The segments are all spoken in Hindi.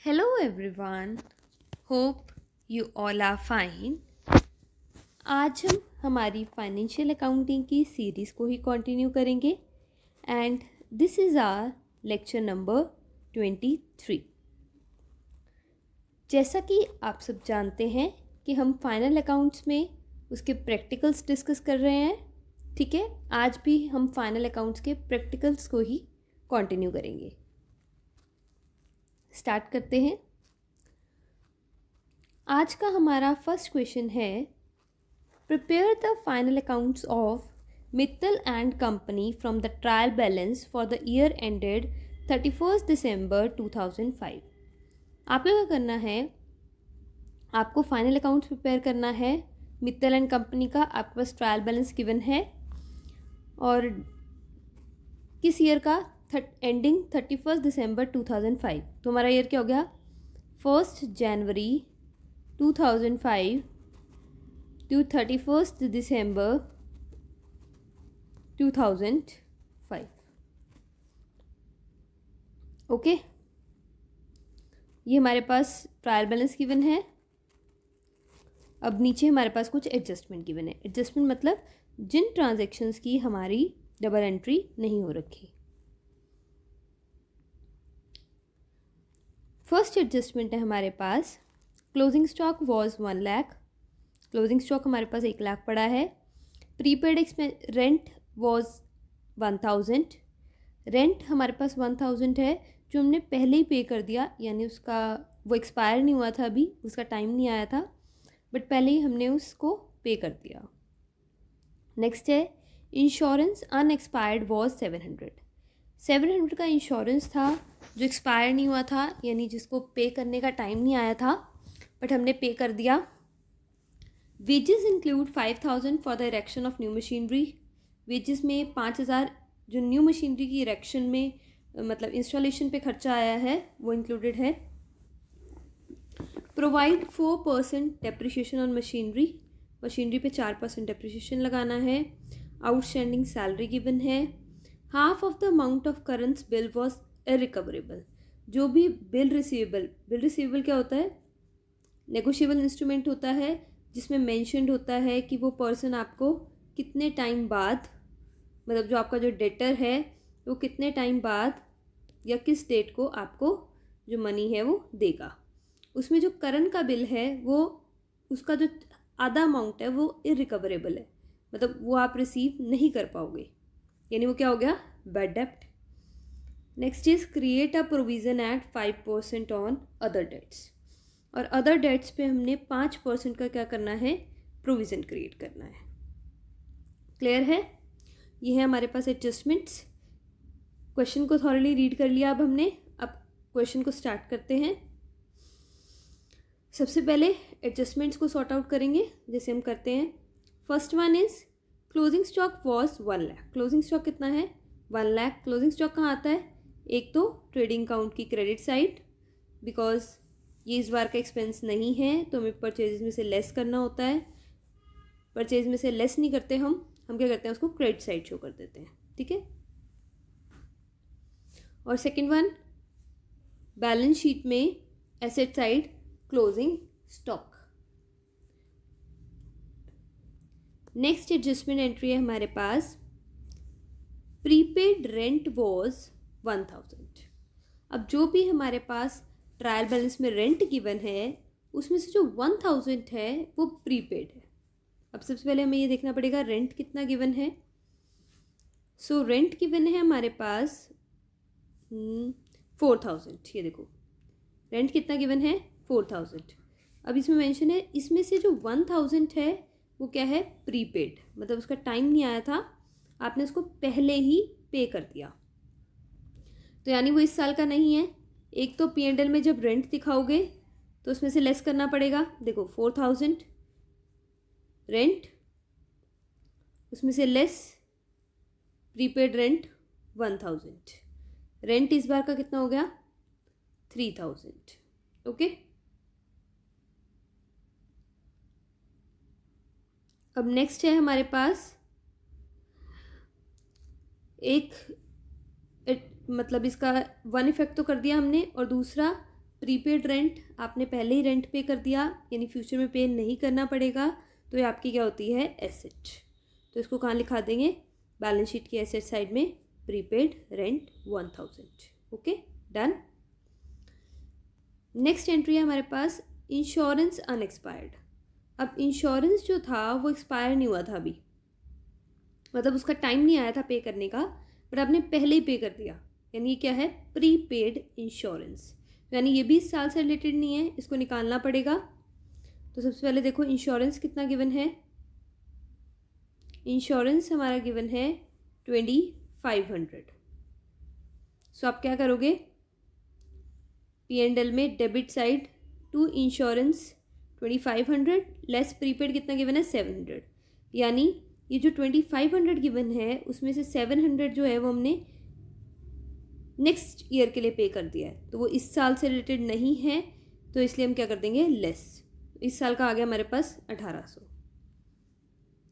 Hello everyone, hope you all are fine. आज हम हमारी फाइनेंशियल अकाउंटिंग की सीरीज़ को ही कंटिन्यू करेंगे and this is our lecture number 23। जैसा कि आप सब जानते हैं कि हम फाइनल अकाउंट्स में उसके प्रैक्टिकल्स डिस्कस कर रहे हैं, ठीक है। आज भी हम फाइनल अकाउंट्स के प्रैक्टिकल्स को ही कंटिन्यू करेंगे। स्टार्ट करते हैं। आज का हमारा फर्स्ट क्वेश्चन है, prepare the final accounts of Mittal and company from the trial balance for the year ended 31 दिसंबर 2005। आपको क्या करना है, आपको फाइनल अकाउंट्स प्रिपेयर करना है मित्तल एंड कंपनी का। आपके पास ट्रायल बैलेंस गिवन है और किस ईयर का, एंडिंग 31 दिसंबर 2005। तो हमारा ईयर क्या हो गया, 1 जनवरी 2005 to 31 दिसंबर 2005। ओके, ये हमारे पास ट्रायल बैलेंस गिवन है। अब नीचे हमारे पास कुछ एडजस्टमेंट गिवन है। एडजस्टमेंट मतलब जिन ट्रांजैक्शंस की हमारी डबल एंट्री नहीं हो रखी। फर्स्ट एडजस्टमेंट है हमारे पास, closing stock was 1 lakh. Closing stock हमारे पास 1 लाख पड़ा है। Prepaid rent was 1000। रेंट हमारे पास 1000 है जो हमने पहले ही पे कर दिया, यानी उसका वो एक्सपायर नहीं हुआ था, अभी उसका टाइम नहीं आया था, बट पहले ही हमने उसको पे कर दिया। नेक्स्ट है, इंश्योरेंस अनएक्सपायर्ड वॉज 700। 700 का इंश्योरेंस था जो एक्सपायर नहीं हुआ था, यानी जिसको पे करने का टाइम नहीं आया था, बट हमने पे कर दिया। Wages include 5000 for the erection of new machinery. Wages में 5000 जो न्यू मशीनरी की इरेक्शन में मतलब इंस्टॉलेशन पे खर्चा आया है वो इंक्लूडेड है। Provide 4% depreciation on machinery. Machinery पे 4% डेप्रिशिएशन लगाना है। आउटस्टैंडिंग सैलरी गिवन है। Half of the amount of current bill was irrecoverable. जो भी बिल रिसीवेबल क्या होता है, नेगोशिएबल इंस्ट्रूमेंट होता है जिसमें मेंशन्ड होता है कि वो पर्सन आपको कितने टाइम बाद, मतलब जो आपका जो डेटर है वो कितने टाइम बाद या किस डेट को आपको जो मनी है वो देगा। उसमें जो करंट का बिल है वो उसका जो आधा अमाउंट है वो इरिकवरेबल है, मतलब वो आप रिसीव नहीं कर पाओगे, यानी वो क्या हो गया, बैड डेप्ट। Next is create a provision at 5% on other debts. और अदर डेट्स पे हमने 5% का क्या करना है, प्रोविज़न क्रिएट करना है। क्लियर है, ये है हमारे पास एडजस्टमेंट्स। क्वेश्चन को थॉरली रीड कर लिया अब हमने। अब क्वेश्चन को स्टार्ट करते हैं। सबसे पहले एडजस्टमेंट्स को सॉर्ट आउट करेंगे जैसे हम करते हैं। First one is closing stock was 1 lakh. Closing stock कितना है, 1 लाख। क्लोजिंग स्टॉक कहाँ आता है, एक तो ट्रेडिंग अकाउंट की क्रेडिट साइड, बिकॉज ये इस बार का एक्सपेंस नहीं है तो हमें परचेज में से लेस करना होता है। परचेज में से लेस नहीं करते हम क्या करते हैं, उसको क्रेडिट साइड शो कर देते हैं, ठीक है। और सेकंड वन, बैलेंस शीट में asset side closing stock. Next adjustment entry है हमारे पास, प्रीपेड रेंट वॉज 1000। अब जो भी हमारे पास ट्रायल बैलेंस में रेंट गिवन है उसमें से जो 1000 है वो प्रीपेड है। अब सबसे पहले हमें ये देखना पड़ेगा रेंट कितना गिवन है। सो रेंट गिवन है हमारे पास 4000। ये देखो रेंट कितना गिवन है, 4000। अब इसमें मेंशन है इसमें से जो 1000 है वो क्या है, प्रीपेड, मतलब उसका टाइम नहीं आया था, आपने उसको पहले ही पे कर दिया, तो यानी वो इस साल का नहीं है। एक तो P&L में जब रेंट दिखाओगे तो उसमें से लेस करना पड़ेगा। देखो 4000 रेंट, उसमें से लेस प्रीपेड रेंट 1000। रेंट इस बार का कितना हो गया, 3000। ओके, अब नेक्स्ट है हमारे पास एक मतलब इसका वन इफेक्ट तो कर दिया हमने, और दूसरा प्रीपेड रेंट, आपने पहले ही रेंट पे कर दिया यानी फ्यूचर में पे नहीं करना पड़ेगा, तो ये आपकी क्या होती है, एसेट। तो इसको कहाँ लिखा देंगे, बैलेंस शीट की एसेट साइड में, prepaid rent 1000। Okay, done. Next entry है हमारे पास इंश्योरेंस अनएक्सपायर्ड। अब इंश्योरेंस जो था वो एक्सपायर नहीं हुआ था अभी, मतलब उसका टाइम नहीं आया था पे करने का, बट आपने पहले ही पे कर दिया, यानी ये क्या है, प्रीपेड इंश्योरेंस, यानी ये भी इस साल से रिलेटेड नहीं है, इसको निकालना पड़ेगा। तो सबसे पहले देखो इंश्योरेंस कितना गिवन है, इंश्योरेंस हमारा गिवन है 2500। सो आप क्या करोगे, P&L में debit side to insurance 2500 less prepaid कितना गिवन है, 700, यानी ये जो 2500 गिवन है उसमें से 700 जो है वो हमने नेक्स्ट ईयर के लिए पे कर दिया है, तो वो इस साल से रिलेटेड नहीं है, तो इसलिए हम क्या कर देंगे, लेस। इस साल का आ गया हमारे पास 1800,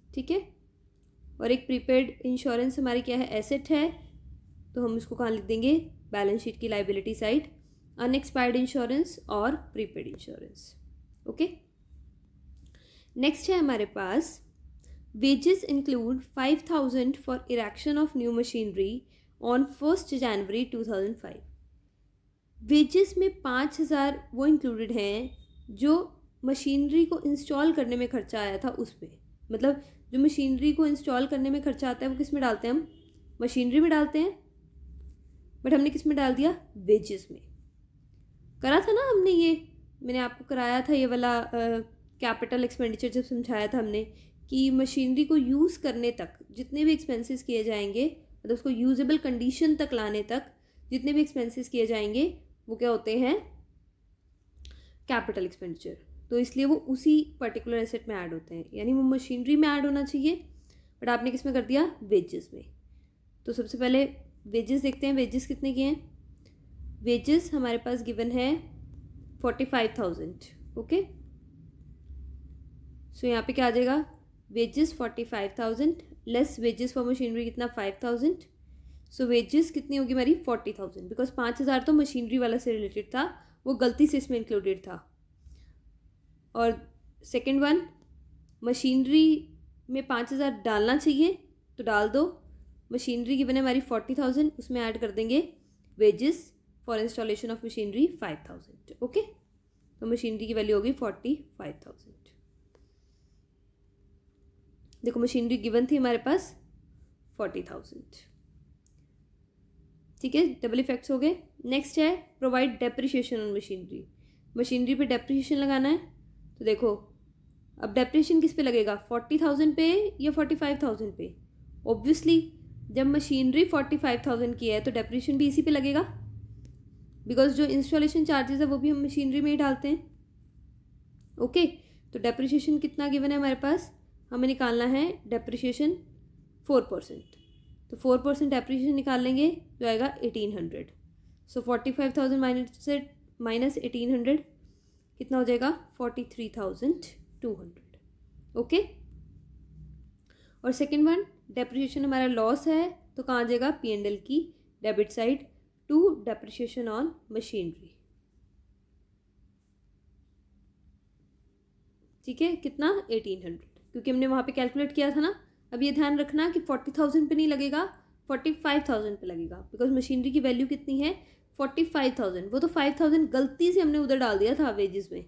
ठीक है। और एक प्रीपेड इंश्योरेंस हमारी क्या है, एसेट है, तो हम इसको कहाँ लिख देंगे, बैलेंस शीट की लाइबिलिटी साइड, अनएक्सपायर्ड इंश्योरेंस और प्रीपेड इंश्योरेंस। ओके, नेक्स्ट है हमारे पास wages include 5000 for erection of new machinery on 1 January 2005। Wages में 5000 वो इंक्लूडेड हैं जो मशीनरी को इंस्टॉल करने में खर्चा आया था उस पर, मतलब जो मशीनरी को इंस्टॉल करने में खर्चा आता है वो किस में डालते हैं हम, मशीनरी में डालते हैं, बट हमने किस में डाल दिया, वेजेस में। करा था ना हमने ये, मैंने आपको कराया था ये वाला कैपिटल एक्सपेंडिचर जब समझाया था हमने कि मशीनरी को यूज़ करने तक जितने भी एक्सपेंसेस किए जाएंगे, मतलब उसको यूजेबल कंडीशन तक लाने तक जितने भी एक्सपेंसेस किए जाएंगे वो क्या होते हैं, कैपिटल एक्सपेंडिचर। तो इसलिए वो उसी पर्टिकुलर एसेट में ऐड होते हैं, यानी वो मशीनरी में ऐड होना चाहिए, बट आपने किस में कर दिया, वेजेस में। तो सबसे पहले वेजेस देखते हैं, वेजेस कितने के हैं, वेजेस हमारे पास गिवन है 45,000। ओके, सो यहाँ पे क्या आ जाएगा, wages 45,000 less wages for machinery कितना, 5,000। सो वेजेस कितनी होगी हमारी, 40,000, बिकॉज 5,000 तो मशीनरी वाला से रिलेटेड था, वो गलती से इसमें इंक्लूडेड था। और सेकेंड वन, मशीनरी में 5,000 डालना चाहिए तो डाल दो, मशीनरी गिवन है हमारी 40,000, उसमें ऐड कर देंगे wages for installation of machinery 5,000। Okay, तो मशीनरी की वैल्यू होगी 45,000। देखो मशीनरी गिवन थी हमारे पास 40,000, ठीक है, डबल इफेक्ट्स हो गए। नेक्स्ट है provide depreciation on machinery, machinery पे डेप्रिशिएशन लगाना है, तो देखो अब डेप्रिशिएशन किस पे लगेगा, 40,000 पे या 45,000 पे, ऑब्वियसली जब मशीनरी 45,000 की है तो डेप्रिशिएशन भी इसी पे लगेगा, बिकॉज जो इंस्टॉलेशन चार्जेस है वो भी हम मशीनरी में ही डालते हैं। ओके, तो डेप्रिशिएशन कितना गिवन है हमारे पास, हमें निकालना है डेप्रिशिएशन 4%, तो 4% डेप्रिशिएशन निकाल लेंगे जो आएगा 1800। सो 45,000 माइनस 1800 कितना हो जाएगा, 43,200। ओके, और सेकेंड वन डेप्रिशिएशन हमारा लॉस है, तो कहाँ आ जाएगा, P&L की debit side to depreciation on machinery, ठीक है, कितना 1800, क्योंकि हमने वहाँ पे कैलकुलेट किया था ना। अब ये ध्यान रखना कि 40,000 पे नहीं लगेगा, 45,000 पे लगेगा, बिकॉज मशीनरी की वैल्यू कितनी है, 45,000, वो तो 5,000 गलती से हमने उधर डाल दिया था वेजेस में,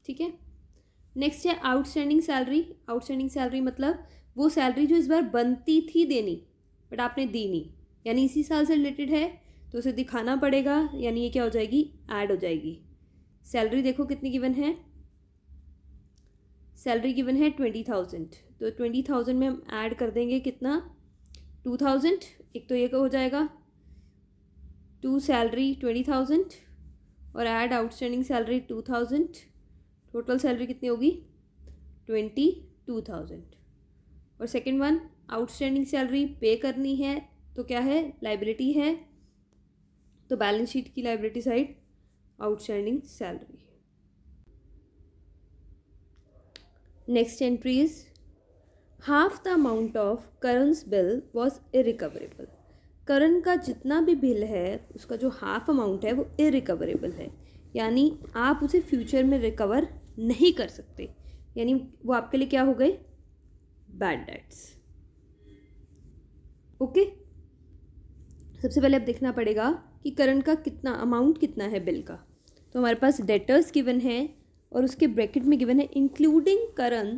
ठीक है। नेक्स्ट है आउटस्टैंडिंग सैलरी, आउटस्टैंडिंग सैलरी मतलब वो सैलरी जो इस बार बनती थी देनी बट आपने दी नहीं, यानी इसी साल से रिलेटेड है तो उसे दिखाना पड़ेगा, यानी ये क्या हो जाएगी, ऐड हो जाएगी। सैलरी देखो कितनी गिवन है, सैलरी गिवन है 20,000, तो 20,000 में हम ऐड कर देंगे कितना, 2,000, एक तो ये हो जाएगा, टू सैलरी 20,000 और add outstanding salary 2,000, total salary कितनी होगी 22,000। और सेकेंड वन आउटस्टैंडिंग सैलरी पे करनी है तो क्या है, लाइबिलिटी है, तो बैलेंस शीट की liability side outstanding salary. Next entry is half the amount of Karan's bill was irrecoverable। करण का जितना भी बिल है उसका जो हाफ अमाउंट है वो इरिकवरेबल है, यानी आप उसे फ्यूचर में रिकवर नहीं कर सकते, यानी वो आपके लिए क्या हो गए, बैड डेट्स। ओके, सबसे पहले अब देखना पड़ेगा कि करण का कितना अमाउंट कितना है बिल का। तो हमारे पास डेटर्स गिवन है और उसके ब्रैकेट में गिवन है including Karan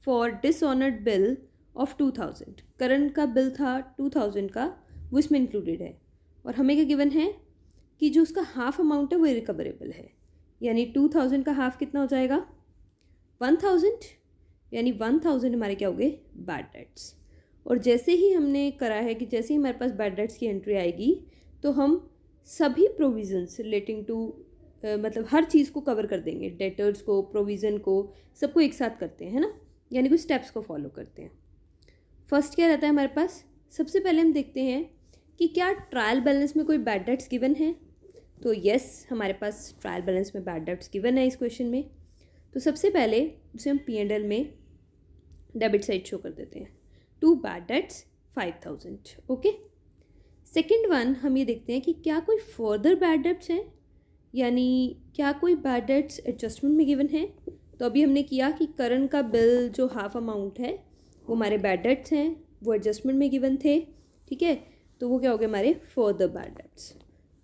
for dishonoured bill of 2000। करण का बिल था 2000 का, वो इसमें इंक्लूडेड है। और हमें क्या गिवन है कि जो उसका हाफ अमाउंट है वो रिकवरेबल है, यानी 2000 का हाफ कितना हो जाएगा, 1000, यानी 1000 हमारे क्या हो गए, बैड डेट्स। और जैसे ही हमने करा है कि जैसे ही हमारे पास बैड डेट्स की एंट्री आएगी तो हम सभी प्रोविजंस रिलेटिंग टू मतलब हर चीज़ को कवर कर देंगे, डेटर्स को, प्रोविज़न को, सबको एक साथ करते हैं, है ना, यानी कुछ स्टेप्स को फॉलो करते हैं। फर्स्ट क्या रहता है हमारे पास, सबसे पहले हम देखते हैं कि क्या ट्रायल बैलेंस में कोई बैड डेट्स गिवन है। तो यस, हमारे पास ट्रायल बैलेंस में बैड डेट्स गिवन है इस क्वेश्चन में। तो सबसे पहले उसे हम P&L में डेबिट साइड शो कर देते हैं, to bad debts 5000। Okay, second one हम ये देखते हैं कि क्या कोई फर्दर बैड डेट्स हैं, यानी क्या कोई बैड डेट्स एडजस्टमेंट में गिवन है। तो अभी हमने किया कि करण का बिल जो हाफ अमाउंट है वो हमारे बैड डेट्स हैं, वो एडजस्टमेंट में गिवन थे, ठीक है, तो वो क्या हो गए हमारे फर्दर बैड डेट्स।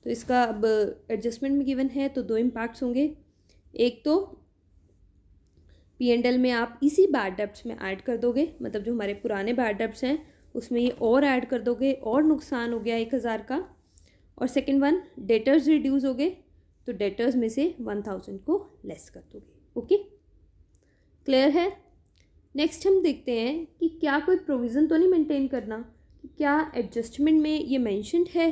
तो इसका अब एडजस्टमेंट में गिवन है तो दो इम्पैक्ट्स होंगे, एक तो P&L में आप इसी बैड डेट्स में ऐड कर दोगे, मतलब जो हमारे पुराने बैड डेट्स हैं उसमें ये और ऐड कर दोगे, और नुकसान हो गया 1000 का। और सेकेंड वन, डेटर्स रिड्यूस हो गए तो डेटर्स में से 1000 को लेस कर दोगे। ओके, क्लियर है। नेक्स्ट हम देखते हैं कि क्या कोई प्रोविज़न तो नहीं मेंटेन करना, कि क्या एडजस्टमेंट में ये मेंशन्ड है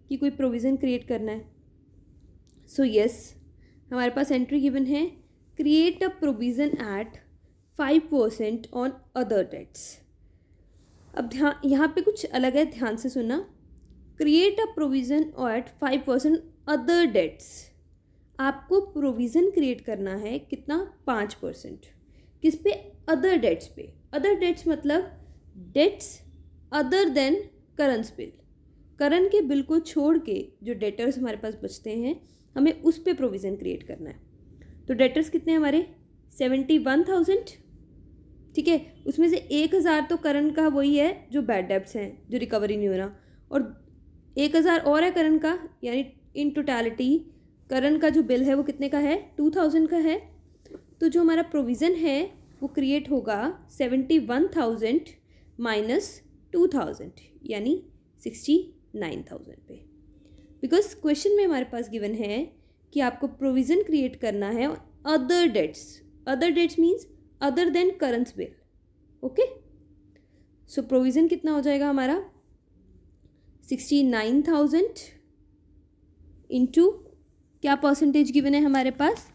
कि कोई प्रोविज़न क्रिएट करना है। सो यस, हमारे पास एंट्री गिवन है, create a provision at 5% on other debts. अब ध्यान यहाँ पे कुछ अलग है, ध्यान से सुनना, create a provision at 5% other debts. आपको प्रोविज़न क्रिएट करना है कितना, 5%। किस पे, अदर डेट्स पे। अदर डेट्स मतलब debts other than current bill, करण के बिल को छोड़ के जो डेटर्स हमारे पास बचते हैं हमें उस पे प्रोविज़न क्रिएट करना है। तो डेटर्स कितने हैं हमारे, 71,000, ठीक है, उसमें से 1000 तो करण का वही है जो बैड डेट्स हैं, जो रिकवरी नहीं हो रहा, और 1000 और है करण का, यानी इन टोटलिटी करण का जो बिल है वो कितने का है, 2000 का है। तो जो हमारा प्रोविज़न है वो क्रिएट होगा 71,000 माइनस 2000, यानी 69,000 पे। बिकॉज क्वेश्चन में हमारे पास गिवन है कि आपको प्रोविज़न क्रिएट करना है other debts. Other debts means other than current bill. Okay, so provision कितना हो जाएगा हमारा, 69,000 इंटू क्या परसेंटेज गिवन है हमारे पास,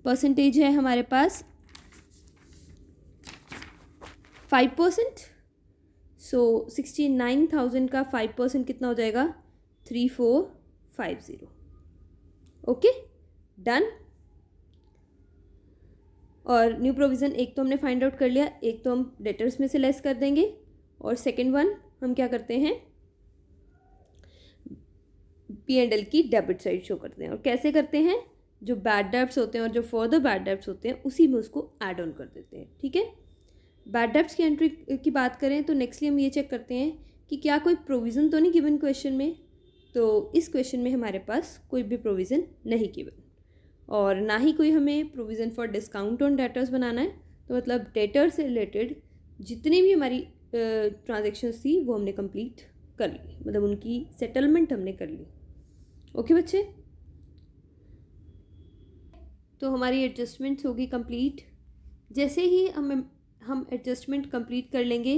परसेंटेज है हमारे पास 5%। सो 69,000 का 5% कितना हो जाएगा, 3450। Okay, done. और न्यू प्रोविज़न एक तो हमने फाइंड आउट कर लिया, एक तो हम डेटर्स में से लेस कर देंगे, और सेकेंड वन हम क्या करते हैं, P&L की डेबिट साइड शो करते हैं। और कैसे करते हैं, जो बैड डेट्स होते हैं और जो फर्दर बैड डेट्स होते हैं उसी में उसको ऐड ऑन कर देते हैं, ठीक है। बैड डेट्स की एंट्री की बात करें तो नेक्स्टली हम ये चेक करते हैं कि क्या कोई प्रोविज़न तो नहीं गिवन क्वेश्चन में। तो इस क्वेश्चन में हमारे पास कोई भी प्रोविज़न नहीं गिवन, और ना ही कोई हमें provision for discount on debtors बनाना है। तो मतलब डेटर से रिलेटेड जितनी भी हमारी ट्रांजेक्शन्स थी वो हमने कंप्लीट कर ली, मतलब उनकी सेटलमेंट हमने कर ली। ओके बच्चे, तो हमारी एडजस्टमेंट्स होगी कंप्लीट। जैसे ही हम एडजस्टमेंट कंप्लीट कर लेंगे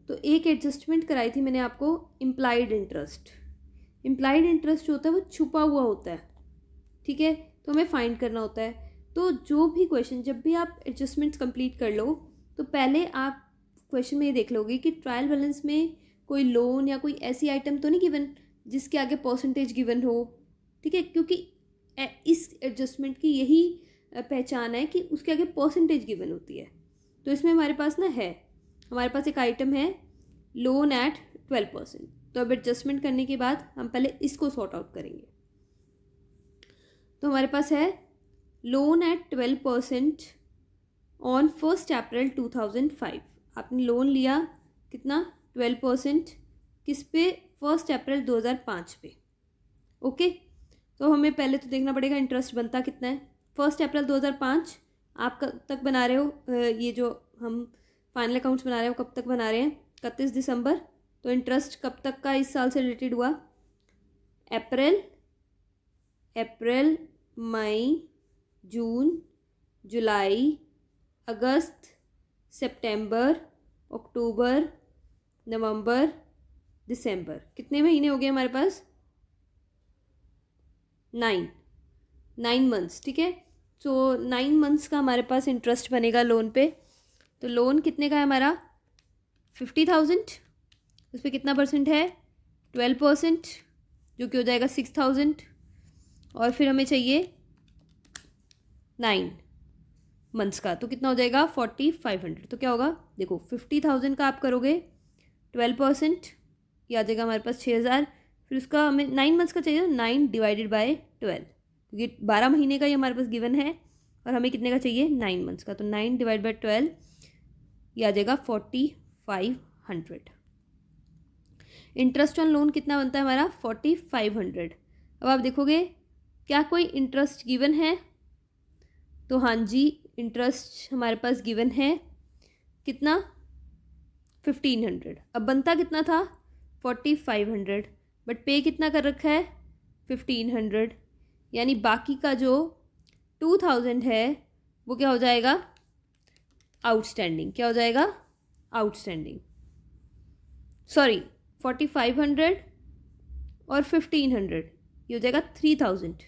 तो एक एडजस्टमेंट कराई थी मैंने आपको, इम्प्लाइड इंटरेस्ट। इम्प्लाइड इंटरेस्ट जो होता है वो छुपा हुआ होता है, ठीक है, तो हमें फाइंड करना होता है। तो जो भी क्वेश्चन, जब भी आप एडजस्टमेंट्स कंप्लीट कर लो तो पहले आप क्वेश्चन में ये देख लोगे कि ट्रायल बैलेंस में कोई लोन या कोई ऐसी आइटम तो नहीं गिवन जिसके आगे परसेंटेज गिवन हो, ठीक है, क्योंकि इस एडजस्टमेंट की यही पहचान है कि उसके आगे परसेंटेज गिवन होती है। तो इसमें हमारे पास ना है, हमारे पास एक आइटम है लोन एट 12%, तो अब एडजस्टमेंट करने के बाद हम पहले इसको सॉर्ट आउट करेंगे। तो हमारे पास है लोन एट 12% ऑन 1 अप्रैल 2005। आपने लोन लिया कितना, 12%, किस पे, 1 अप्रैल 2005 पे। ओके, तो हमें पहले तो देखना पड़ेगा इंटरेस्ट बनता कितना है। 1 अप्रैल 2005 आप कब तक बना रहे हो, ये जो हम फाइनल अकाउंट्स बना रहे हो कब तक बना रहे हैं, 31 दिसंबर। तो इंटरेस्ट कब तक का इस साल से रिलेटेड हुआ, अप्रैल, मई, जून, जुलाई, अगस्त, सितंबर, अक्टूबर, नवंबर, दिसंबर। कितने महीने हो गए हमारे पास, 9 मंथ्स। ठीक है, तो 9 मंथ्स का हमारे पास इंटरेस्ट बनेगा लोन पे। तो लोन कितने का है हमारा, 50,000, उस पर कितना परसेंट है, 12%, जो कि हो जाएगा 6,000। और फिर हमें चाहिए 9 मंथ्स का, तो कितना हो जाएगा 4,500। तो क्या होगा, देखो 50,000 का आप करोगे 12%, ये आ जाएगा हमारे पास 6,000। फिर उसका हमें 9 मंथ्स का चाहिए, 9 डिवाइडेड बाय 12, क्योंकि 12 महीने का ये हमारे पास गिवन है और हमें कितने का चाहिए, 9 मंथ्स का। तो 9 डिवाइड बाय 12, ये आ जाएगा 4,500। इंटरेस्ट ऑन लोन कितना बनता है हमारा, 4,500। अब आप देखोगे क्या कोई इंटरेस्ट गिवन है, तो हाँ जी, इंटरेस्ट हमारे पास गिवन है कितना, 1,500। अब बनता कितना था, 4,500, बट पे कितना कर रखा है, 1,500। यानी बाकी का जो 2,000 है वो क्या हो जाएगा, आउटस्टैंडिंग। क्या हो जाएगा, आउटस्टैंडिंग। सॉरी, 4,500 और 1,500, ये हो जाएगा 3,000।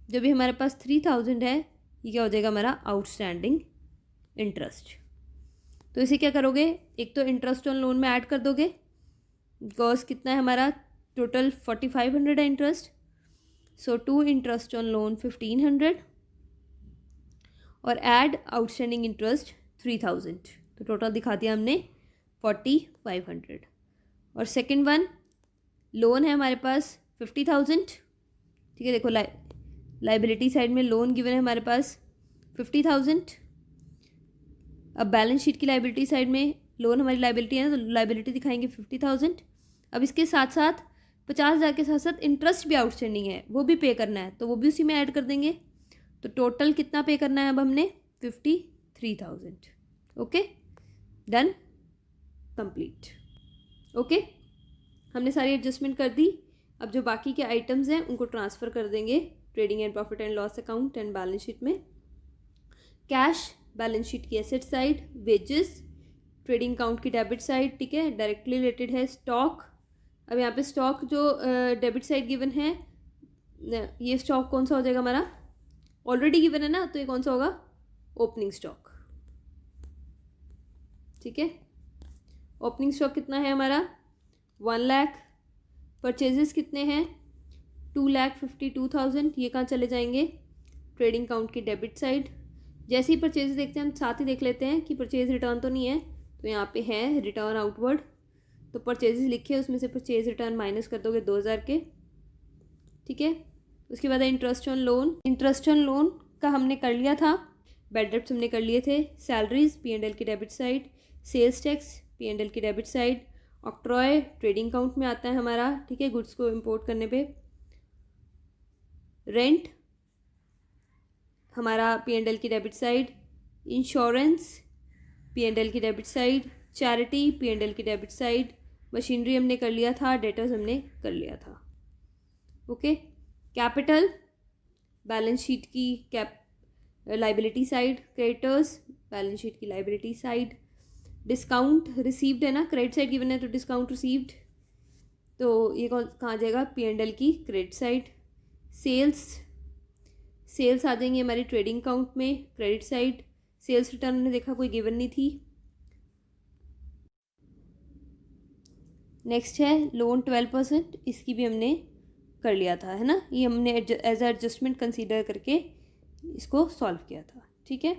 जो भी हमारे पास 3,000 है, ये क्या हो जाएगा हमारा आउटस्टैंडिंग इंटरेस्ट। तो इसे क्या करोगे, एक तो इंटरेस्ट ऑन लोन में ऐड कर दोगे, बिकॉज कितना है हमारा टोटल 4,500 है interest. So to interest on loan 1,500 और ऐड आउटस्टैंडिंग इंटरेस्ट 3,000, तो टोटल दिखा दिया हमने 4,500। और सेकेंड वन, लोन है हमारे पास 50,000। ठीक है, देखो लाइबिलिटी साइड में लोन गिवन है हमारे पास 50,000। अब बैलेंस शीट की लाइबिलिटी साइड में लोन हमारी लाइबिलिटी है, तो लाइबिलिटी दिखाएंगे 50,000। अब इसके साथ साथ 50,000 के साथ साथ इंटरेस्ट भी आउटस्टैंडिंग है, वो भी पे करना है, तो वो भी उसी में ऐड कर देंगे। तो टोटल कितना पे करना है अब हमने, 53,000। Okay, done, complete. ओके, हमने सारी एडजस्टमेंट कर दी। अब जो बाकी के आइटम्स हैं उनको ट्रांसफ़र कर देंगे trading and profit and loss account and balance sheet में। कैश बैलेंस शीट की asset side, wages trading account की डेबिट साइड। ठीक है, डायरेक्टली रिलेटेड है स्टॉक। अब यहाँ पे स्टॉक जो डेबिट साइड गिवन है, ये स्टॉक कौन सा हो जाएगा हमारा, ऑलरेडी गिवन है ना, तो ये कौन सा होगा, ओपनिंग स्टॉक। ठीक है, ओपनिंग स्टॉक कितना है हमारा, 1 लाख। परचेजेस कितने हैं, 2,52,000। ये कहाँ चले जाएंगे, ट्रेडिंग अकाउंट की डेबिट साइड। जैसे ही परचेजेस देखते हैं हम साथ ही देख लेते हैं कि परचेज रिटर्न तो नहीं है, तो यहाँ पे है रिटर्न आउटवर्ड। तो परचेजेस लिखे, उसमें से परचेज रिटर्न माइनस कर दोगे 2,000 के। ठीक है, उसके बाद है interest on loan. Interest on loan का हमने कर लिया था, बैड डेब्ट्स हमने कर लिए थे, सैलरीज P&L की debit side, sales tax P&L की debit side, octroi trading account में आता है हमारा। ठीक है, गुड्स को इंपोर्ट करने पे। रेंट हमारा P&L की डेबिट साइड, इंश्योरेंस P&L की डेबिट साइड, चैरिटी P&L की डेबिट साइड, मशीनरी हमने कर लिया था, डेटर्स हमने कर लिया था। ओके, कैपिटल बैलेंस शीट की liability side, creditors balance sheet की लाइबिलिटी साइड, डिस्काउंट रिसीव्ड है ना, क्रेडिट साइड गिवन है तो डिस्काउंट रिसीव्ड, तो ये कहाँ जाएगा, P&L की क्रेडिट साइड। सेल्स आ जाएंगे हमारी ट्रेडिंग अकाउंट में, क्रेडिट साइड। सेल्स रिटर्न हमने देखा कोई गिवन नहीं थी। नेक्स्ट है लोन 12%, इसकी भी हमने कर लिया था, है ना, ये हमने एज एडजस्टमेंट कंसीडर करके इसको सॉल्व किया था। ठीक है,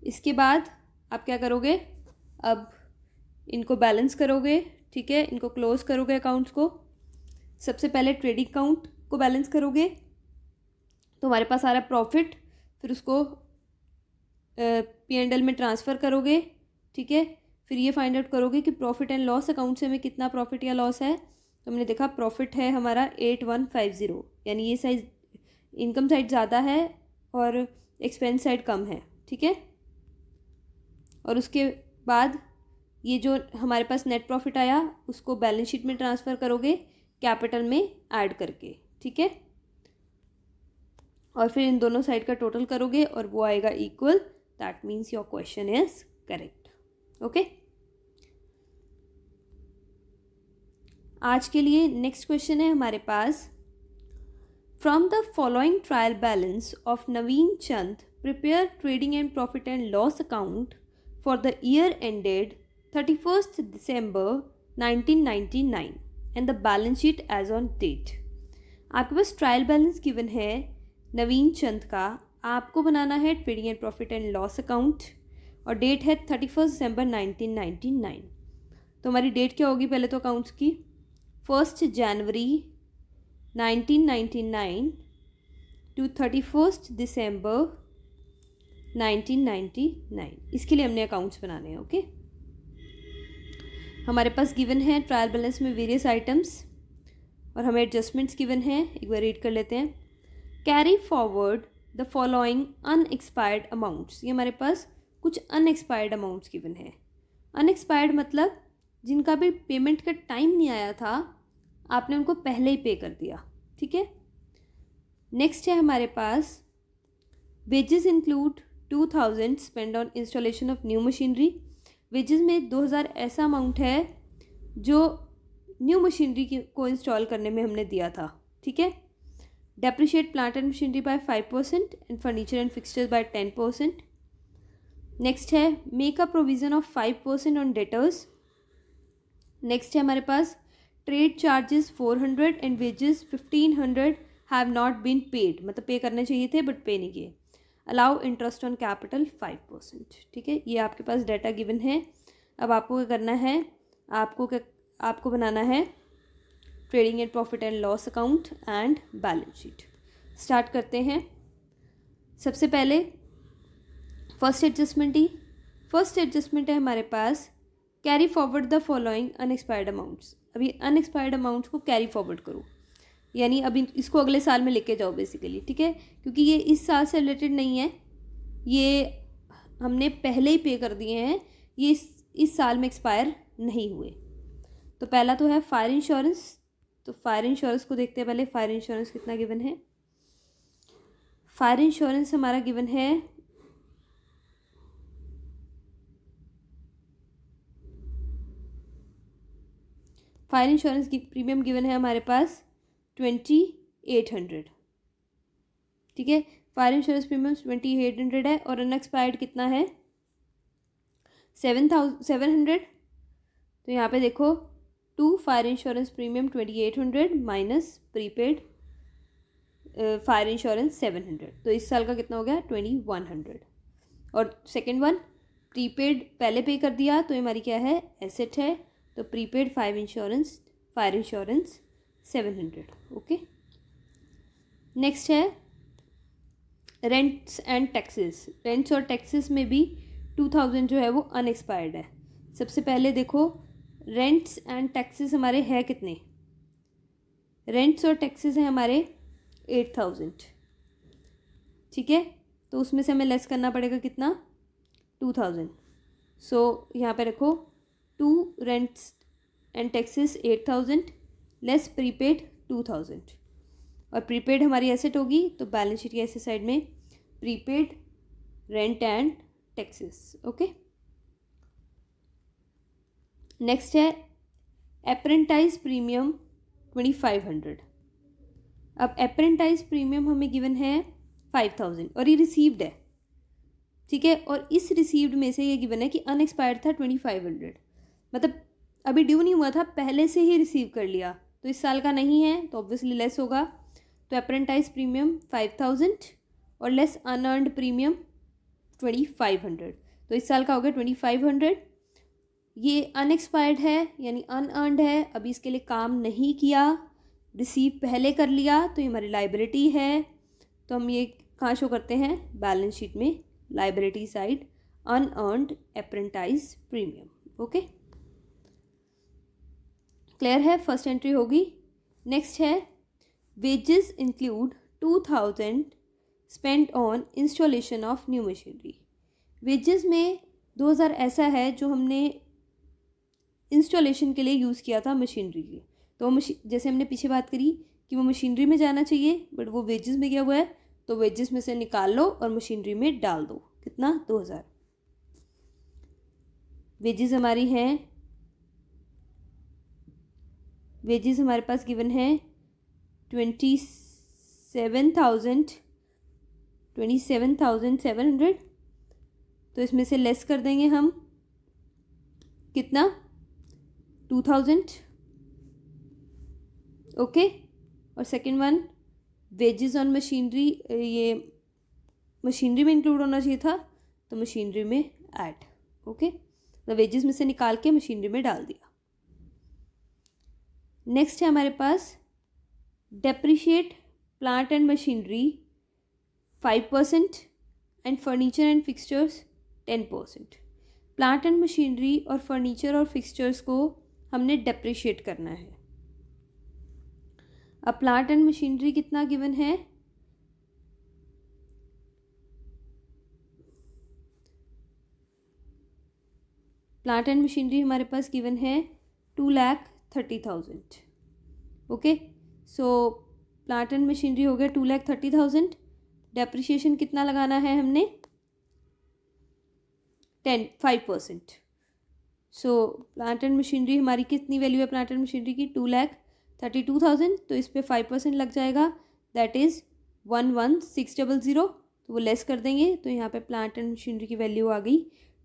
इसके बाद आप क्या करोगे, अब इनको बैलेंस करोगे ठीक है, इनको क्लोज करोगे अकाउंट्स को। सबसे पहले ट्रेडिंग अकाउंट को बैलेंस करोगे तो हमारे पास आ रहा है प्रॉफिट, फिर उसको P&L में ट्रांसफ़र करोगे, ठीक है। फिर ये फाइंड आउट करोगे कि प्रॉफिट एंड लॉस अकाउंट से हमें कितना प्रॉफिट या लॉस है। तो हमने देखा प्रॉफिट है हमारा 8150, यानी ये साइज इनकम साइड ज़्यादा है और एक्सपेंस साइड कम है, ठीक है। और उसके बाद ये जो हमारे पास नेट प्रॉफिट आया उसको बैलेंस शीट में ट्रांसफ़र करोगे कैपिटल में ऐड करके, ठीक है। और फिर इन दोनों साइड का टोटल करोगे और वो आएगा equal. That means your question is correct. Okay, आज के लिए नेक्स्ट क्वेश्चन है हमारे पास। From the following trial balance of Naveen Chand prepare trading and profit and loss account for the year ended 31st December 1999 and the balance sheet as on date. आपके पास ट्रायल बैलेंस गिवन है नवीन चंद का, आपको बनाना है trading and profit and loss account और डेट है 31 दिसंबर 1999। तो हमारी डेट क्या होगी पहले तो अकाउंट्स की, 1 जनवरी 1999 टू 31 दिसंबर 1999। इसके लिए हमने अकाउंट्स बनाने हैं। ओके, हमारे पास गिवन है ट्रायल बैलेंस में वेरियस आइटम्स और हमें एडजस्टमेंट्स गिवन है। एक बार रीड कर लेते हैं। Carry forward the following unexpired amounts. ये हमारे पास कुछ अनएक्सपायर्ड अमाउंट्स गिवन है। अनएक्सपायर्ड मतलब जिनका भी पेमेंट का टाइम नहीं आया था, आपने उनको पहले ही पे कर दिया, ठीक है। नेक्स्ट है हमारे पास wages include 2000 spent on installation of new machinery. Wages में 2000 ऐसा अमाउंट है जो न्यू मशीनरी को इंस्टॉल करने में हमने दिया था, ठीक है। Depreciate plant and machinery by 5% and furniture and fixtures by 10%। Next है make a provision of 5% on debtors. Next है हमारे पास trade charges 400 and wages 1500 have not been paid, मतलब पे करने चाहिए थे बट पे नहीं किए। अलाउ इंटरेस्ट ऑन कैपिटल 5%, ठीक है। ये आपके पास डाटा गिवन है। अब आपको क्या करना है, आपको बनाना है trading and profit and loss account and balance sheet. Start करते हैं। सबसे पहले फर्स्ट एडजस्टमेंट है हमारे पास carry forward the following unexpired amounts. अभी अनएक्सपायर्ड अमाउंट्स को कैरी फॉरवर्ड करो, यानी अभी इसको अगले साल में लेके जाओ बेसिकली, ठीक है। क्योंकि ये इस साल से रिलेटेड नहीं है, ये हमने पहले ही पे कर दिए हैं, ये इस साल में एक्सपायर नहीं हुए। तो पहला तो है फायर इंश्योरेंस। तो फायर इंश्योरेंस को देखते हैं पहले। फायर इंश्योरेंस कितना गिवन है? फायर इंश्योरेंस हमारा गिवन है फायर इंश्योरेंस की प्रीमियम गिवन है हमारे पास 2800, ठीक है। फायर इंश्योरेंस प्रीमियम 2800 है और अनएक्सपायर्ड कितना है 700। तो यहाँ पे देखो to fire insurance premium 2800 minus prepaid fire insurance 700, तो इस साल का कितना हो गया 2100। और सेकेंड वन प्रीपेड पहले पे कर दिया तो हमारी क्या है एसेट है, तो prepaid fire insurance 700। Okay, next है रेंट्स एंड टैक्सेस। रेंट्स और टैक्सेस में भी 2000 जो है वो अनएक्सपायर्ड है। सबसे पहले देखो रेंट्स एंड टैक्सेस हमारे हैं कितने, रेंट्स और टैक्सेस हैं हमारे 8000, ठीक है। तो उसमें से हमें लेस करना पड़ेगा कितना 2000। सो यहाँ पे रखो to rents and taxes 8000 less prepaid 2000, और प्रीपेड हमारी एसेट होगी तो बैलेंस शीट की ऐसे साइड में prepaid rent and taxes. Okay, next है अप्रेंटाइज प्रीमियम 2500। अब अप्रेंटाइज प्रीमियम हमें गिवन है 5000 और ये रिसीव्ड है, ठीक है। और इस रिसीव्ड में से ये गिवन है कि अनएक्सपायर्ड था 2500, मतलब अभी ड्यू नहीं हुआ था, पहले से ही रिसीव कर लिया, तो इस साल का नहीं है तो ऑब्वियसली लेस होगा। तो अप्रेंटाइज प्रीमियम 5000 और लेस अनअर्नड प्रीमियम 2500, तो इस साल का हो गया 2500 ये अनएक्सपायर्ड है यानी अनअर्नड है, अभी इसके लिए काम नहीं किया, रिसीव पहले कर लिया, तो ये हमारी लाइबिलिटी है। तो हम ये कहाँ शो करते हैं? बैलेंस शीट में, liability side, unearned apprentice premium. Okay, clear है? फर्स्ट एंट्री होगी। नेक्स्ट है wages include 2000 spent on installation of new machinery. Wages में 2000 ऐसा है जो हमने इंस्टॉलेशन के लिए यूज़ किया था मशीनरी के। तो जैसे हमने पीछे बात करी कि वो मशीनरी में जाना चाहिए, बट वो वेजेस में गया हुआ है, तो वेजेस में से निकाल लो और मशीनरी में डाल दो। कितना? 2000। वेजेस हमारी हैं, वेजेस हमारे पास गिवन है 27,700। तो इसमें से लेस कर देंगे हम कितना? 2000। ओके, और second one wages on machinery, ये मशीनरी में इंक्लूड होना चाहिए था, तो मशीनरी में ऐड। ओके, तो वेजेस में से निकाल के मशीनरी में डाल दिया। नेक्स्ट है हमारे पास depreciate plant and machinery 5% and furniture and fixtures 10%। Plant and machinery और फर्नीचर और फिक्सचर्स को हमने डेप्रिशिएट करना है। अब प्लांट एंड मशीनरी कितना गिवन है? प्लांट एंड मशीनरी हमारे पास गिवन है 2,30,000। Okay, so plant and machinery हो गया 2,30,000। डेप्रिशिएशन कितना लगाना है हमने? 5%। सो प्लांट एंड मशीनरी हमारी कितनी वैल्यू है प्लांट एंड मशीनरी की? 2,32,000। तो इस पर 5% लग जाएगा, दैट इज़ 11,600। तो वो लेस कर देंगे, तो यहाँ पे प्लांट एंड मशीनरी की वैल्यू आ गई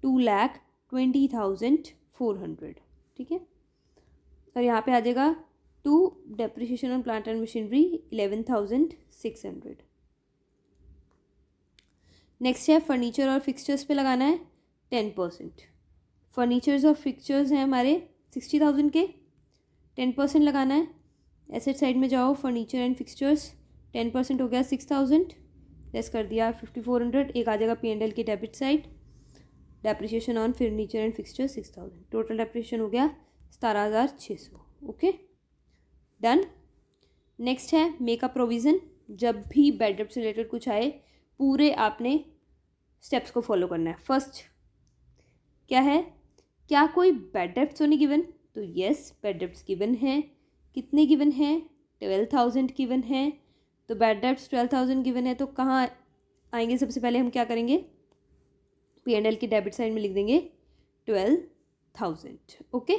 2,20,400। ठीक है, और यहाँ पे आ जाएगा to depreciation on plant and machinery 11,600। Next है फर्नीचर और फिक्सचर्स पे लगाना है 10%। फर्नीचर्स और फिक्सचर्स हैं हमारे 60,000 के, 10% लगाना है। एसेट साइड में जाओ, फर्नीचर एंड फिक्सचर्स 10% हो गया 6,000, लेस कर दिया 5,400। एक आ जाएगा P&L की debit side, depreciation on furniture and fixture 6,000, total depreciation हो गया 17,600। Okay, done. नेक्स्ट है मेक अ प्रोविज़न। जब भी बैड डेट से रिलेटेड कुछ आए, पूरे आपने स्टेप्स को फॉलो करना है। फर्स्ट क्या है? क्या कोई बैड डेट्स तो नहीं गिवन? तो यस, बैड डेट्स गिवन है। कितने गिवन है? 12,000 गिवन है। तो बैड डेट्स 12,000 गिवन है, तो कहाँ आएंगे? सबसे पहले हम क्या करेंगे? P&L की डेबिट साइड में लिख देंगे 12,000। ओके,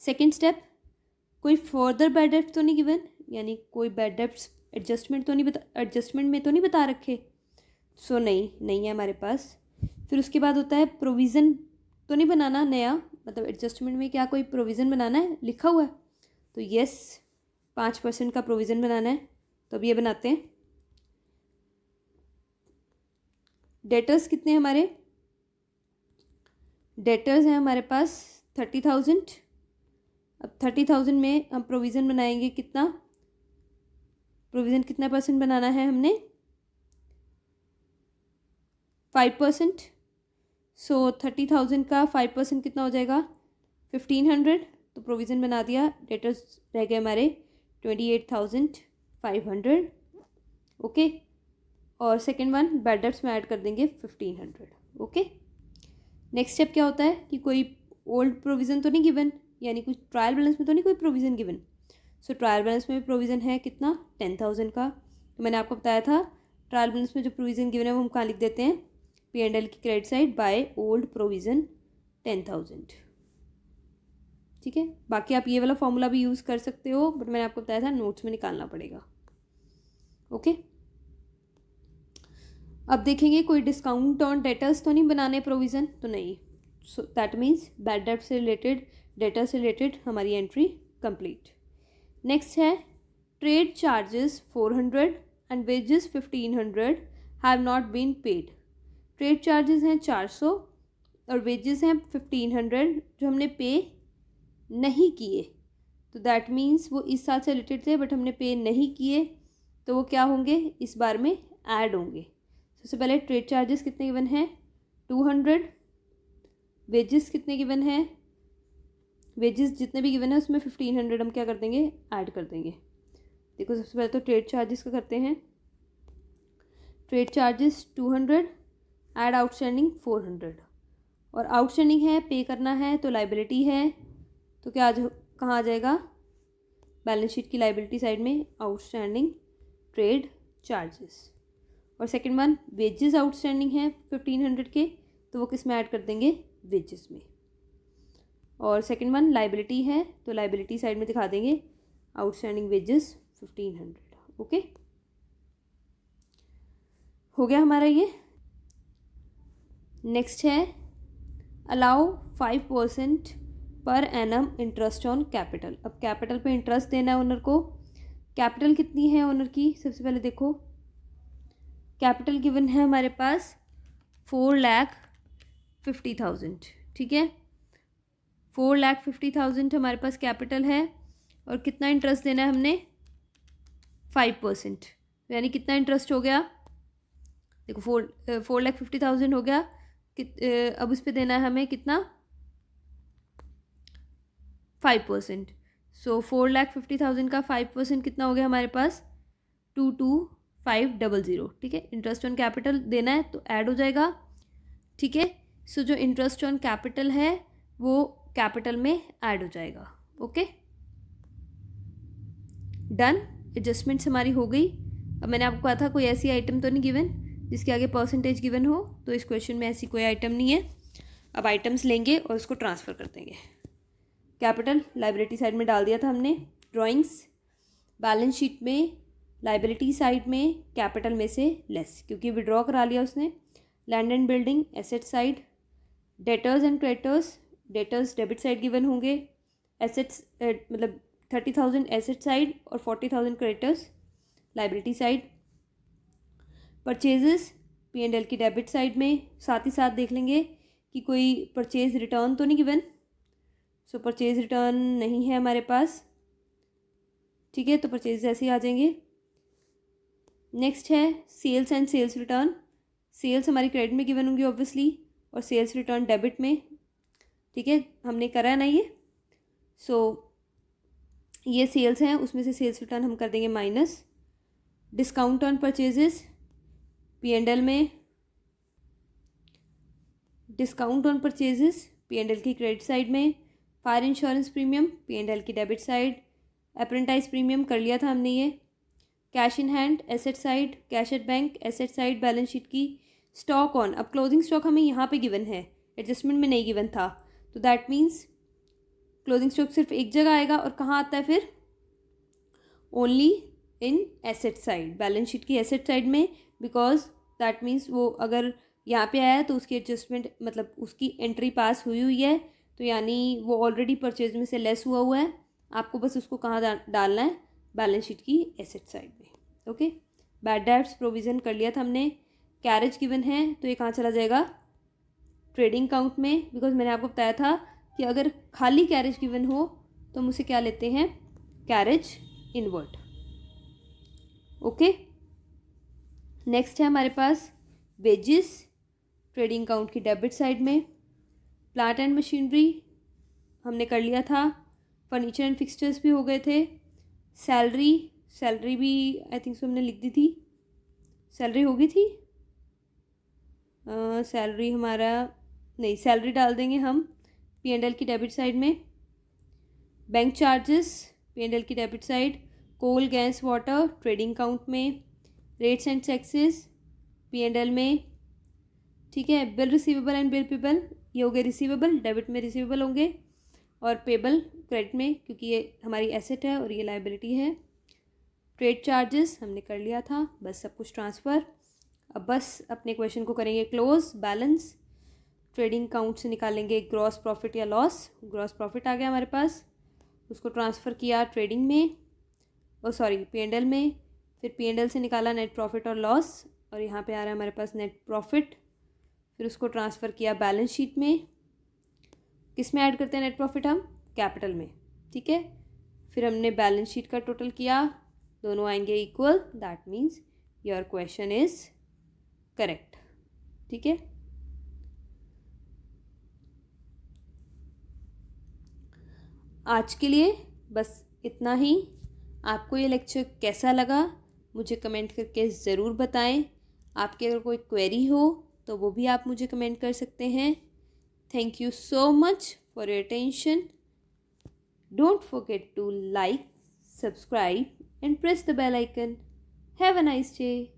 सेकेंड स्टेप, कोई फर्दर बैड डेट्स तो नहीं गिवन, यानी कोई बैड डेट्स एडजस्टमेंट में तो नहीं बता रखे। सो नहीं है हमारे पास। फिर उसके बाद होता है प्रोविज़न तो नहीं बनाना नया, मतलब एडजस्टमेंट में क्या कोई प्रोविज़न बनाना है? लिखा हुआ है, तो यस 5% का प्रोविज़न बनाना है। तो अब ये बनाते हैं। डेटर्स कितने हैं हमारे? डेटर्स हैं हमारे पास 30,000। अब 30,000 में हम प्रोविज़न बनाएंगे कितना? प्रोविज़न कितना % बनाना है हमने? 5%। सो 30,000 का 5% कितना हो जाएगा? 1,500। तो प्रोविज़न बना दिया, डेटर्स रह गए हमारे 28,500। ओके, और सेकेंड वन बैड डेट्स में ऐड कर देंगे 1,500। ओके, नेक्स्ट स्टेप क्या होता है कि कोई ओल्ड प्रोविज़न तो नहीं गिवन, यानी कुछ ट्रायल बैलेंस में तो नहीं कोई प्रोविज़न गिवन। सो ट्रायल बैलेंस में प्रोविज़न है कितना? 10,000 का। तो मैंने आपको बताया था ट्रायल बैलेंस में जो प्रोविज़न गिवन है वो हम कहाँ लिख देते हैं? P&L की credit side by old provision 10,000। ठीक है, बाकी आप ये वाला फॉर्मूला भी यूज़ कर सकते हो, बट मैंने आपको बताया था नोट्स में निकालना पड़ेगा। ओके, अब देखेंगे कोई डिस्काउंट ऑन डेटर्स तो नहीं बनाने प्रोविज़न, तो नहीं। So that means bad debt से रिलेटेड, डेटर से रिलेटेड हमारी एंट्री कंप्लीट। नेक्स्ट है trade charges 400 and wages 1,500 have not been paid. Trade charges हैं 400, और वेजेस हैं 1500 जो हमने पे नहीं किए, तो दैट मीन्स वो इस साल से रिलेटेड थे बट हमने पे नहीं किए, तो वो क्या होंगे, इस बार में ऐड होंगे। सबसे पहले ट्रेड चार्जेस कितने गिवन हैं 200, वेजेस कितने गिवन हैं, वेजेस जितने भी गिवन है उसमें 1500 हम क्या कर देंगे, ऐड कर देंगे। देखो सबसे पहले तो ट्रेड चार्जेस का करते हैं, ट्रेड चार्जेस 200 ऐड आउटस्टैंडिंग 400, और आउटस्टैंडिंग है पे करना है तो लाइबिलिटी है, तो क्या कहाँ आ जाएगा, बैलेंस शीट की लाइबिलिटी साइड में आउटस्टैंडिंग ट्रेड चार्जेस। और सेकंड वन वेजेस आउटस्टैंडिंग है 1500 के, तो वो किस में ऐड कर देंगे, वेजेस में। और सेकंड वन लाइबिलिटी है तो लाइबिलिटी साइड में दिखा देंगे आउटस्टैंडिंग वेजेस 1500। ओके, हो गया हमारा ये। नेक्स्ट है allow 5% per annum interest on capital. अब कैपिटल पे इंटरेस्ट देना है ओनर को। कैपिटल कितनी है ओनर की, सबसे पहले देखो कैपिटल गिवन है हमारे पास 4,50,000, ठीक है, 4,50,000 हमारे पास कैपिटल है, और कितना इंटरेस्ट देना है हमने 5%, यानी कितना इंटरेस्ट हो गया, देखो 4,50,000 हो गया, अब उस पर देना है हमें कितना 5%। सो 4,50,000 का 5% कितना हो गया हमारे पास 22,500, ठीक है। इंटरेस्ट ऑन कैपिटल देना है तो ऐड हो जाएगा, ठीक है। सो जो इंटरेस्ट ऑन कैपिटल है वो कैपिटल में ऐड हो जाएगा। ओके, डन, एडजस्टमेंट्स हमारी हो गई। अब मैंने आपको कहा था कोई ऐसी आइटम तो नहीं गिवन जिसके आगे परसेंटेज गिवन हो, तो इस क्वेश्चन में ऐसी कोई आइटम नहीं है। अब आइटम्स लेंगे और उसको ट्रांसफ़र कर देंगे। कैपिटल लाइबिलिटी साइड में डाल दिया था हमने, ड्राइंग्स बैलेंस शीट में लाइबिलिटी साइड में कैपिटल में से लेस, क्योंकि विड्रॉ करा लिया उसने। Land and building asset side, debtors and creditors, debtors debit side given होंगे, एसेट्स मतलब 30,000 एसेट साइड और 40,000 creditors liability side. Purchases P&L की डेबिट साइड में, साथ ही साथ देख लेंगे कि कोई परचेज रिटर्न तो नहीं गिवन, सो परचेज रिटर्न नहीं है हमारे पास, ठीक है, तो परचेज ऐसे ही आ जाएंगे। नेक्स्ट है sales and sales return, sales हमारी क्रेडिट में गिवन होंगी ऑब्वियसली, और सेल्स रिटर्न डेबिट में, ठीक है, हमने करा है ना ये। सो ये सेल्स हैं, उसमें से सेल्स रिटर्न हम कर देंगे minus. Discount on purchases P&L में, डिस्काउंट ऑन परचेजेस P&L की क्रेडिट साइड में। फायर इंश्योरेंस प्रीमियम P&L की डेबिट साइड। अप्रेंटाइज प्रीमियम कर लिया था हमने ये। Cash in hand asset side, cash at bank asset side balance sheet की। स्टॉक ऑन, अब क्लोजिंग स्टॉक हमें यहाँ पे गिवन है, एडजस्टमेंट में नहीं गिवन था, तो दैट मीन्स क्लोजिंग स्टॉक सिर्फ एक जगह आएगा, और कहाँ आता है फिर, only in asset side, balance sheet की एसेट साइड में, बिकॉज दैट मीन्स वो अगर यहाँ पे आया तो उसकी एडजस्टमेंट मतलब उसकी एंट्री पास हुई हुई है, तो यानी वो ऑलरेडी परचेज में से लेस हुआ हुआ है, आपको बस उसको कहाँ डालना है, बैलेंस शीट की एसेट साइड में। ओके, बैड डेट्स प्रोविज़न कर लिया था हमने। कैरेज गिवन है तो ये कहाँ चला जाएगा, ट्रेडिंग अकाउंट में, बिकॉज मैंने आपको बताया था कि अगर खाली कैरेज गिवन हो तो हम उसे क्या लेते हैं, कैरेज इनवर्ट। ओके, नेक्स्ट है हमारे पास वेजेस, ट्रेडिंग अकाउंट की डेबिट साइड में। प्लांट एंड मशीनरी हमने कर लिया था, फर्नीचर एंड फिक्सचर्स भी हो गए थे। सैलरी, सैलरी भी आई थिंक सो हमने लिख दी थी, सैलरी हो गई थी, सैलरी हमारा नहीं, सैलरी डाल देंगे हम P&L की डेबिट साइड में। बैंक चार्जेस P&L की debit side. Coal gas water trading account में। रेट्स एंड टैक्सेस P&L में, ठीक है। Bill receivable and bill payable, ये हो गए रिसीवेबल, डेबिट में रिसीवेबल होंगे, और पेबल क्रेडिट में, क्योंकि ये हमारी एसेट है और ये लाइबिलिटी है। ट्रेड चार्जेस हमने कर लिया था, बस सब कुछ ट्रांसफ़र। अब बस अपने क्वेश्चन को करेंगे क्लोज। बैलेंस ट्रेडिंग अकाउंट से निकालेंगे ग्रॉस प्रॉफिट या लॉस, ग्रॉस प्रॉफिट आ गया हमारे पास, उसको ट्रांसफ़र किया ट्रेडिंग में, P&L में, फिर P&L से निकाला नेट प्रॉफिट और लॉस, और यहाँ पे आ रहा है हमारे पास नेट प्रॉफिट, फिर उसको ट्रांसफ़र किया बैलेंस शीट में। किस में ऐड करते हैं नेट प्रॉफिट हम? कैपिटल में, ठीक है। फिर हमने बैलेंस शीट का टोटल किया, दोनों आएंगे equal, that means your question is correct, ठीक है। आज के लिए बस इतना ही। आपको ये लेक्चर कैसा लगा मुझे कमेंट करके ज़रूर बताएं। आपके अगर कोई क्वेरी हो तो वो भी आप मुझे कमेंट कर सकते हैं। Thank you so much for your attention. Don't forget to like, subscribe and press the bell icon. Have a nice day.